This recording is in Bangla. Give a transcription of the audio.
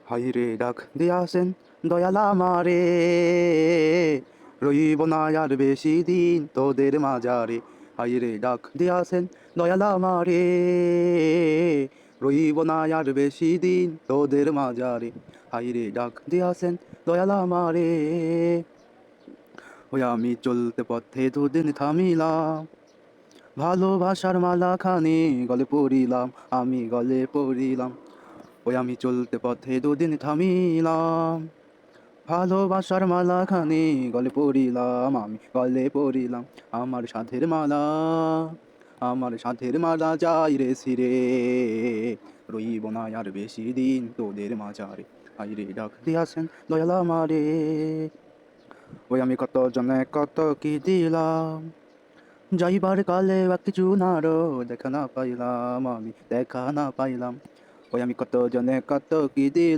হাইরে ডাক দিয়াছেন দয়াল আমারে, রইব না আর বেশি দিন তোদের মাঝারে। হাইরে ডাক দিয়াছেন দয়াল আমারে, রইব না আর বেশি দিন তোদের মাঝারে। হাইরে ডাক দিয়াছেন দয়াল আমারে। ওই আমি চলতে পথে দুদিন থামিলাম, ভালোবাসার মালা খানি গলে পড়িলাম, আমি গলে পড়িলাম। ওই আমি চলতে পথে দুদিন থামিলাম, ভালোবাসার মালা খানি গলে পড়িলাম, আমি গলে পড়িলাম। আমার সাথের মালা, আমার সাথের মালা যাই রে ছিরে, রইব না আর বেশি দিন তোদের মাঝারে। আইরে ডাক দিয়াছেন দয়াল আমারে। ওই আমি কত জনে কত কি দিলাম, যাইবার কালে বা কিছু নারো দেখা না পাইলাম, আমি দেখা না পাইলাম। ওই আমি কত জনে কত কি দিলাম।